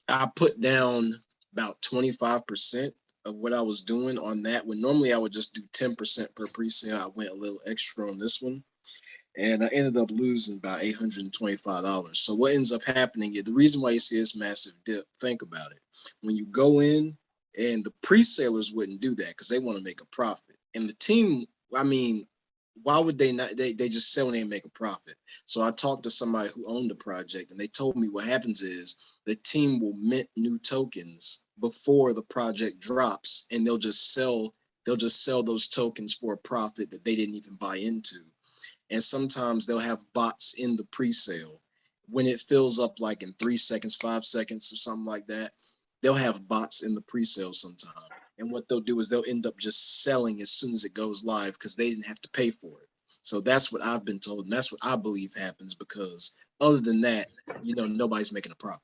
I put down about 25% of what I was doing on that, when normally I would just do 10% per pre-sale. I went a little extra on this one, and I ended up losing about $825. So what ends up happening is, the reason why you see this massive dip, think about it. When you go in, and the pre-salers wouldn't do that because they want to make a profit. And the team, I mean, why would they not? They just sell and make a profit. So I talked to somebody who owned the project, and they told me what happens is the team will mint new tokens before the project drops, and they'll just sell those tokens for a profit that they didn't even buy into. And sometimes they'll have bots in the pre-sale. When it fills up like in 3 seconds, 5 seconds or something like that, they'll have bots in the pre-sale sometime. And what they'll do is they'll end up just selling as soon as it goes live because they didn't have to pay for it. So that's what I've been told, and that's what I believe happens, because other than that, nobody's making a profit.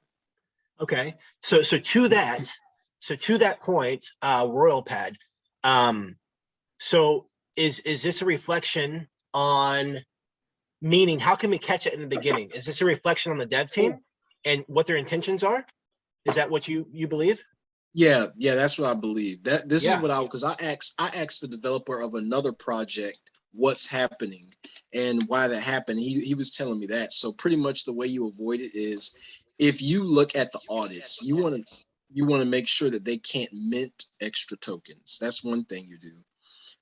Okay. So to that point, Royal Pad. So is this a reflection on, meaning how can we catch it in the beginning? Is this a reflection on the dev team and what their intentions are? Is that what you believe? Yeah, that's what I believe. This is what because I asked the developer of another project what's happening and why that happened. He was telling me that. So pretty much the way you avoid it is, if you look at the audits, you want to make sure that they can't mint extra tokens. That's one thing you do.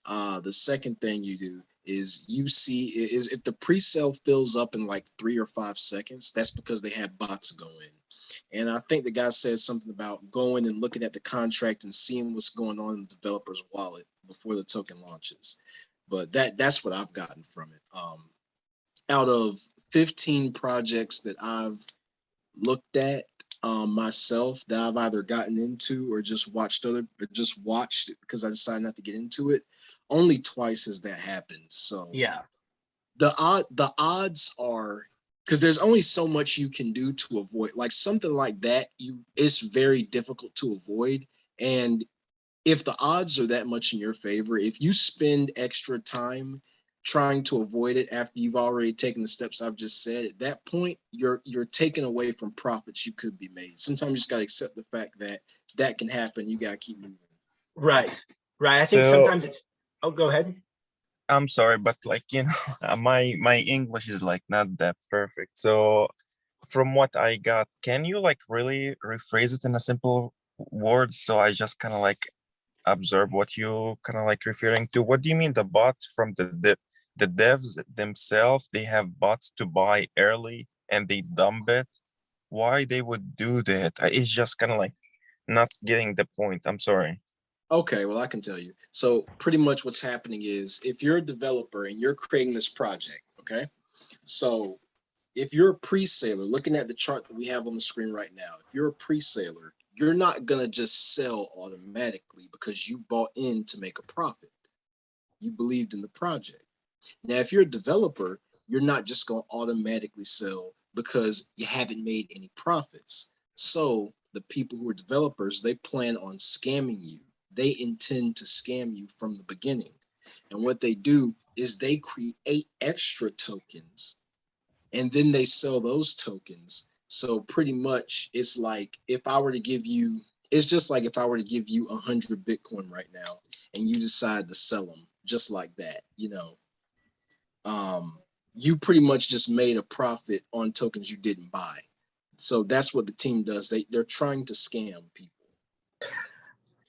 The second thing you do is you see is if the pre-sale fills up in like 3 or 5 seconds, that's because they have bots going. And I think the guy said something about going and looking at the contract and seeing what's going on in the developer's wallet before the token launches. But that's what I've gotten from it. Out of 15 projects that I've looked at myself that I've either gotten into or just watched it because I decided not to get into it, only twice has that happened. So Yeah. The odds are, because there's only so much you can do to avoid like something like that. It's very difficult to avoid. And if the odds are that much in your favor, if you spend extra time trying to avoid it after you've already taken the steps I've just said, at that point, you're taken away from profits you could be made. Sometimes you just got to accept the fact that that can happen. You got to keep moving. Right. I think So sometimes it's, oh, go ahead. I'm sorry, but like, my English is like not that perfect. So from what I got, can you like really rephrase it in a simple words so I just kind of like observe what you kind of like referring to? What do you mean the bots from the devs themselves, they have bots to buy early and they dump it? Why they would do that? It's just kind of like not getting the point. I'm sorry. Okay, well, I can tell you. So pretty much what's happening is if you're a developer and you're creating this project, okay? So if you're a pre-saler, looking at the chart that we have on the screen right now, if you're a pre-saler, you're not going to just sell automatically because you bought in to make a profit. You believed in the project. Now, if you're a developer, you're not just going to automatically sell because you haven't made any profits. So the people who are developers, they plan on scamming you. They intend to scam you from the beginning. And what they do is they create extra tokens and then they sell those tokens. So pretty much it's like if I were to give you, it's just like if I were to give you 100 Bitcoin right now and you decide to sell them just like that, you pretty much just made a profit on tokens you didn't buy. So that's what the team does. They're trying to scam people.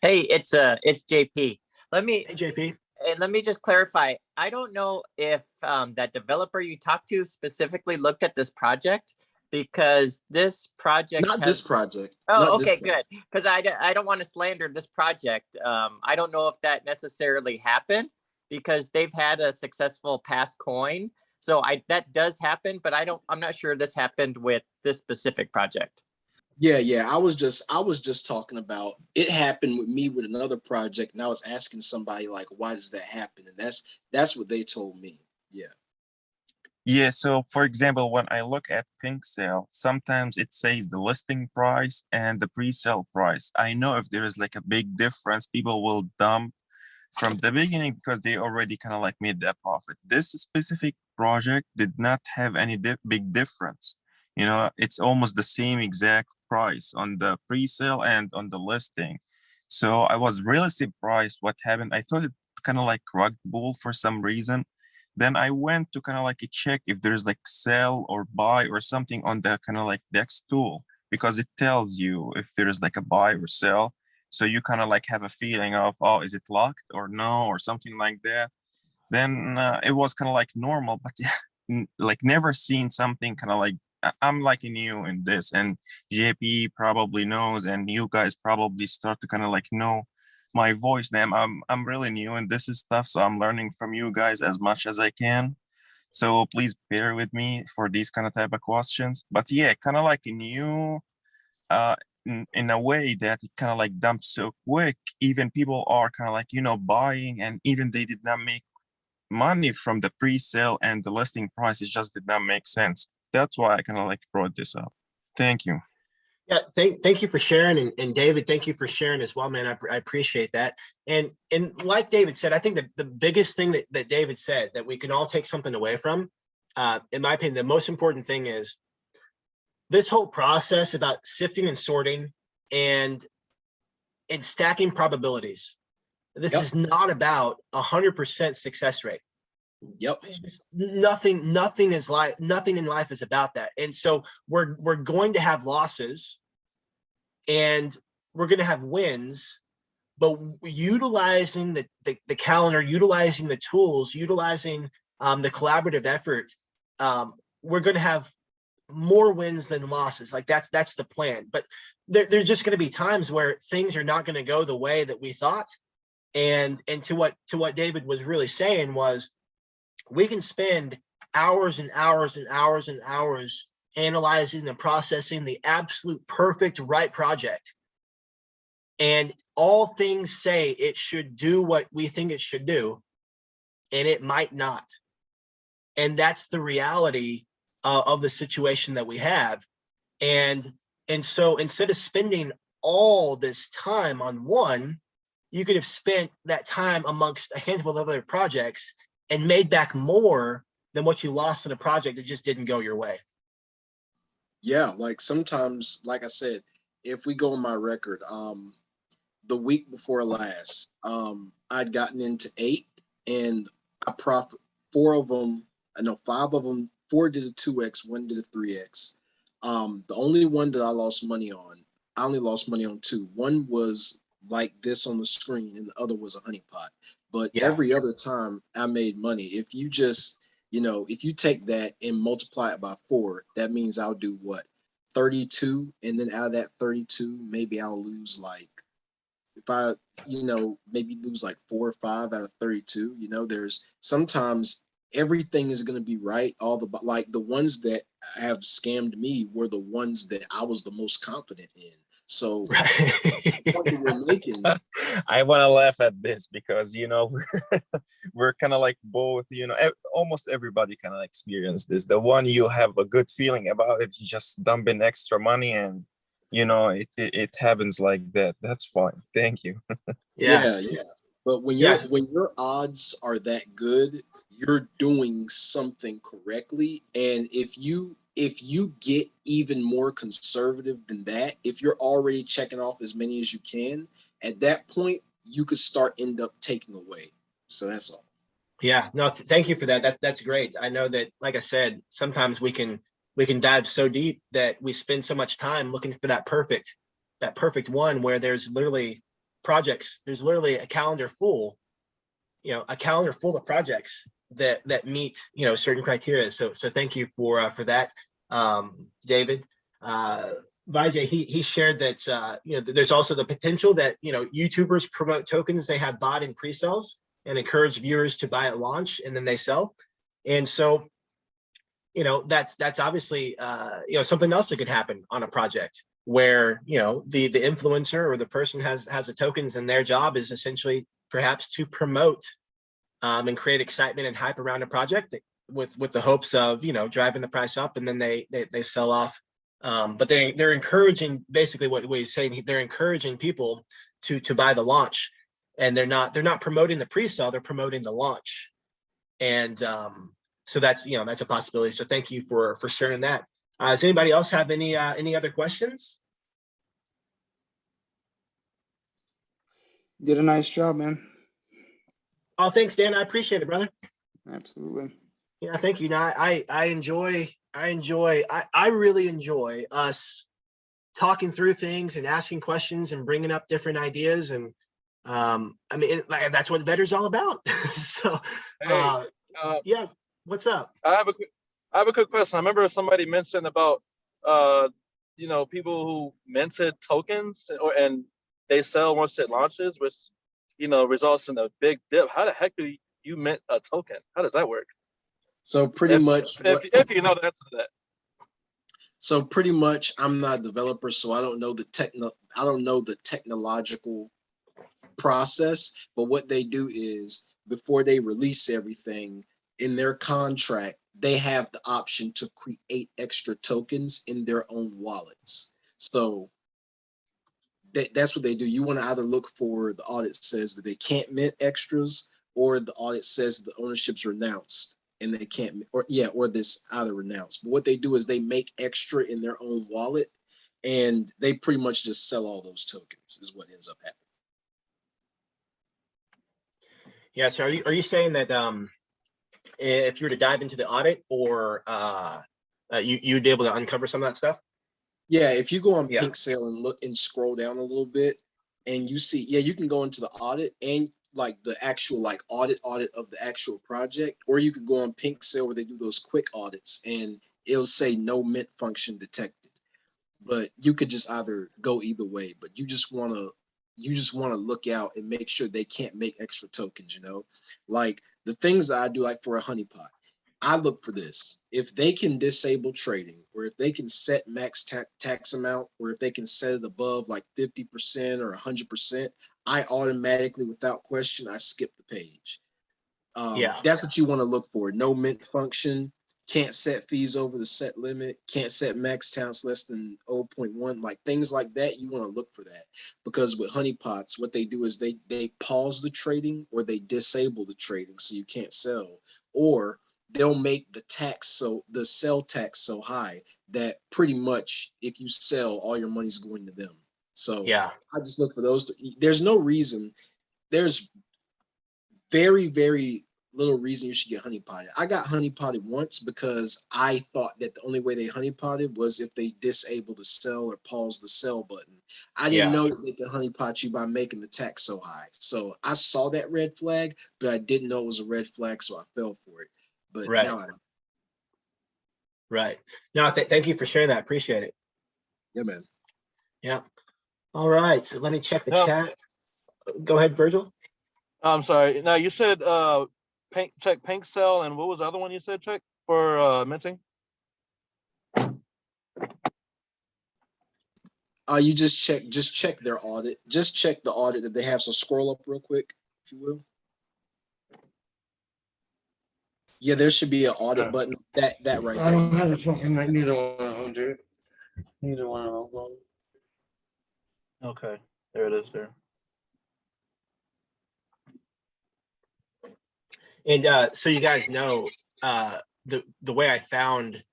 Hey, it's JP. Hey, JP. Let me just clarify. I don't know if that developer you talked to specifically looked at this project, because this project Not this project. Oh, Not this okay, project. good. Because I don't want to slander this project. I don't know if that necessarily happened because they've had a successful past coin. So that does happen, but I'm not sure this happened with this specific project. Yeah. I was just talking about it happened with me with another project, and I was asking somebody like, why does that happen? And that's what they told me. Yeah. Yeah, so for example, when I look at Pink Sale, sometimes it says the listing price and the pre-sale price. I know if there is like a big difference, people will dump from the beginning because they already kind of like made that profit. This specific project did not have any big difference. It's almost the same exact price on the pre-sale and on the listing. So I was really surprised what happened. I thought it kind of like rug bull for some reason. Then I went to kind of like check if there's like sell or buy or something on the kind of like Dex tool, because it tells you if there's like a buy or sell. So you kind of like have a feeling of, oh, is it locked or no, or something like that. Then it was kind of like normal, but like never seen something kind of like, I'm like new in this, and JP probably knows, and you guys probably start to kind of like know my voice name. I'm really new in this stuff, so I'm learning from you guys as much as I can. So please bear with me for these kind of type of questions. But yeah, kind of like new in a way that it kind of like dumps so quick. Even people are kind of like, buying, and even they did not make money from the pre-sale and the listing price. It just did not make sense. That's why I kind of like brought this up. Thank you. Yeah, thank you for sharing, and David, thank you for sharing as well, man. I appreciate that. And like David said, I think that the biggest thing that David said that we can all take something away from, in my opinion, the most important thing is this whole process about sifting and sorting and stacking probabilities. This Yep. is not about 100% success rate. Yep. Nothing in life is about that. And so we're going to have losses and we're going to have wins, but utilizing the calendar, utilizing the tools, utilizing the collaborative effort, we're going to have more wins than losses. Like that's the plan. But there's just going to be times where things are not going to go the way that we thought. And to what David was really saying was, we can spend hours and hours and hours and hours analyzing and processing the absolute perfect right project. And all things say it should do what we think it should do, and it might not. And that's the reality of the situation that we have. And so instead of spending all this time on one, you could have spent that time amongst a handful of other projects and made back more than what you lost in a project that just didn't go your way. Yeah, like sometimes, like I said, if we go on my record, the week before last, I'd gotten into 8 and I profit 4 of them. I know 5 of them, 4 did a 2x, 1 did a 3x. The only one that I lost money on, I only lost money on 2. One was like this on the screen and the other was a honeypot. But every other time I made money. If you just, if you take that and multiply it by 4, that means I'll do what? 32. And then out of that 32, maybe I'll lose like, if I, maybe lose like 4 or 5 out of 32, there's sometimes everything is going to be right. Like the ones that have scammed me were the ones that I was the most confident in. So what we're making. I want to laugh at this because, we're kind of like both, almost everybody kind of experience this. The one you have a good feeling about it, you just dump in extra money and, it happens like that. That's fine. Thank you. Yeah. But when your odds are that good, you're doing something correctly. And if you get even more conservative than that, if you're already checking off as many as you can, at that point you could end up taking away. So that's all. Yeah, no, thank you for that. That's great. I know that, like I said, sometimes we can dive so deep that we spend so much time looking for that perfect one, where there's literally a calendar full, of projects that meet, certain criteria. So thank you for that, David. Vijay, he shared that, there's also the potential that, YouTubers promote tokens they have bought in pre-sales and encourage viewers to buy at launch, and then they sell. And so, that's obviously, something else that could happen on a project where, the influencer or the person has the tokens, and their job is essentially perhaps to promote and create excitement and hype around a project with the hopes of, driving the price up, and then they sell off. But they're encouraging, basically what he's saying, they're encouraging people to buy the launch, and they're not promoting the pre-sale, they're promoting the launch. And so that's a possibility. So thank you for sharing that. Does anybody else have any other questions? You did a nice job, man. Oh, thanks, Dan. I appreciate it, brother. Absolutely. Yeah, thank you. Now, I really enjoy us talking through things and asking questions and bringing up different ideas. And that's what Vetter's all about. So, yeah, what's up? I have a quick question. I remember somebody mentioned about people who minted tokens and they sell once it launches, which results in a big dip. How the heck do you mint a token? How does that work? So pretty much, if you know the answer to that. So pretty much, I'm not a developer, so I don't know the technological process. But what they do is, before they release everything in their contract, they have the option to create extra tokens in their own wallets. So that's what they do. You want to either look for the audit says that they can't mint extras, or the audit says the ownership's renounced and they can't, or this either renounced. But what they do is they make extra in their own wallet, and they pretty much just sell all those tokens is what ends up happening. Yeah. So are you saying that if you were to dive into the audit, or you'd be able to uncover some of that stuff? Yeah, if you go on Pink Sale and look and scroll down a little bit, and you see, yeah, you can go into the audit and like the actual like audit of the actual project, or you could go on Pink Cell where they do those quick audits and it'll say no mint function detected. But you could just either go either way, but you just want to look out and make sure they can't make extra tokens, you know? Like the things that I do, like for a honeypot, I look for this. If they can disable trading, or if they can set max tax amount, or if they can set it above like 50% or 100%, I automatically, without question, I skip the page. Yeah. That's what you want to look for. No mint function, can't set fees over the set limit, can't set max counts less than 0.1, like things like that. You want to look for that, because with honeypots, what they do is they pause the trading or they disable the trading so you can't sell, or they'll make the sell tax so high that pretty much if you sell, all your money's going to them. So Yeah. I just look for those. There's no reason. There's very, very little reason you should get honeypotted. I got honeypotted once because I thought that the only way they honeypotted was if they disable the sell or pause the sell button. I didn't know that they could honeypot you by making the tax so high. So I saw that red flag, but I didn't know it was a red flag, so I fell for it. But Right. now I know. Right. No, thank you for sharing that. Appreciate it. Yeah, man. Yeah. All right. So let me check the Yeah. chat. Go ahead, Virgil. I'm sorry. Now you said check Pink Cell, and what was the other one you said check for minting? You just check their audit. Just check the audit that they have. So scroll up real quick, if you will. Yeah, there should be an audit button. That right I don't there. have the fucking neither one of them, dude. Neither one of them. Okay, there it is. There. And so you guys know, the way I found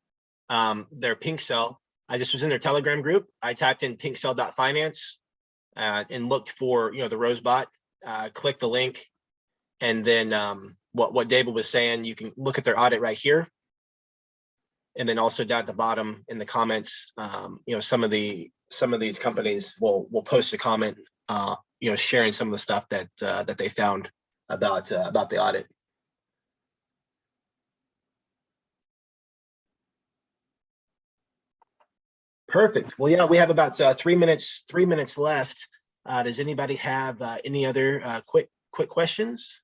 their Pink Cell, I just was in their Telegram group. I typed in pinkcell.finance and looked for, the Rosebot, clicked the link, and then what David was saying, you can look at their audit right here. And then also down at the bottom in the comments, some of these companies will post a comment, sharing some of the stuff that they found about the audit. Perfect. Well, yeah, we have about 3 minutes left. Does anybody have any other quick questions?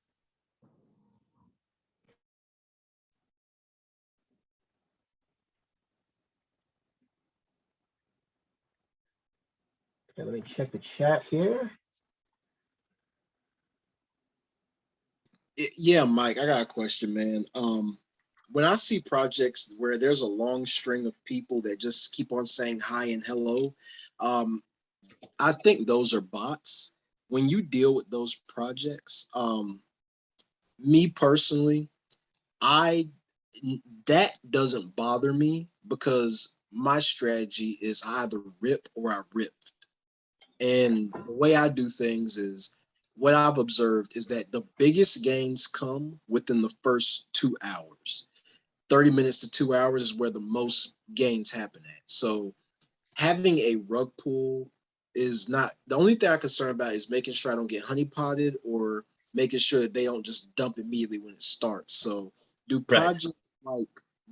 Okay, let me check the chat here. Yeah, Mike, I got a question, man. When I see projects where there's a long string of people that just keep on saying hi and hello, I think those are bots. When you deal with those projects, me personally, that doesn't bother me because my strategy is either rip or I rip. And the way I do things is, what I've observed is that the biggest gains come within the first 2 hours. 30 minutes to 2 hours is where the most gains happen at. So having a rug pull is not the only thing I'm concerned about, is making sure I don't get honeypotted or making sure that they don't just dump immediately when it starts. So do projects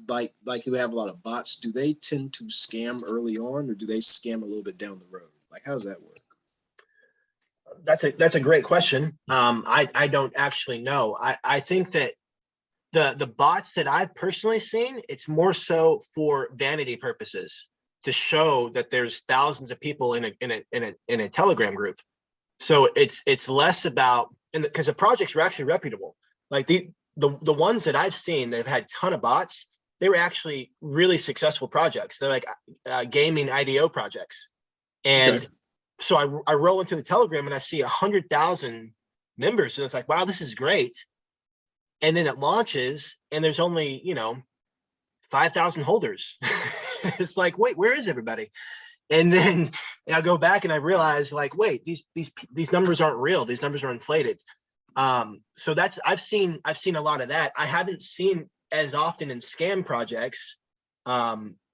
like you have a lot of bots, do they tend to scam early on, or do they scam a little bit down the road? Like, how does that work? That's a great question. I don't actually know. I think that the bots that I've personally seen, it's more so for vanity purposes, to show that there's thousands of people in a Telegram group. So it's less about, and because the projects were actually reputable. Like the ones that I've seen, they've had a ton of bots. They were actually really successful projects. They're like gaming IDO projects. And Okay. so I roll into the Telegram and I see 100,000 members, and it's like, wow, this is great. And then it launches and there's only 5,000 holders. It's like, wait, where is everybody? And then I go back and I realize, like, wait, these numbers aren't real. These numbers are inflated. So I've seen a lot of that. I haven't seen as often in scam projects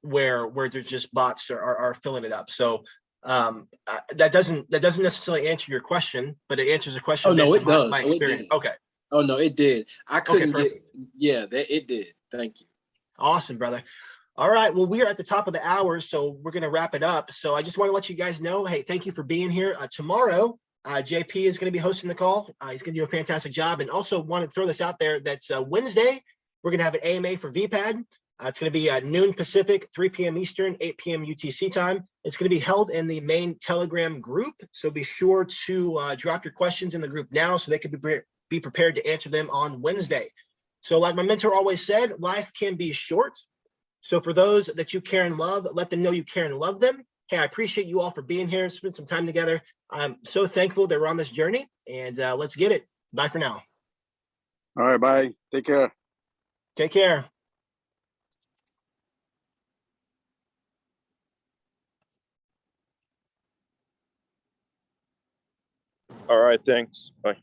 where there's just bots are filling it up. So That doesn't necessarily answer your question, but it answers a question. Oh, no, based it on does. my Oh, it experience. did. Okay. Oh, no, it did. I couldn't get, perfect. yeah, it did. Thank you. Awesome, brother. All right. Well, we are at the top of the hour, so we're going to wrap it up. So I just want to let you guys know, hey, thank you for being here. Tomorrow, JP is going to be hosting the call. He's going to do a fantastic job. And also want to throw this out there. That's Wednesday. We're going to have an AMA for VPAD. It's going to be noon Pacific, 3 p.m. Eastern, 8 p.m. UTC time. It's going to be held in the main Telegram group. So be sure to drop your questions in the group now so they can be prepared to answer them on Wednesday. So like my mentor always said, life can be short. So for those that you care and love, let them know you care and love them. Hey, I appreciate you all for being here, spend some time together. I'm so thankful that we're on this journey, and let's get it. Bye for now. All right, bye. Take care. Take care. All right, thanks. Bye.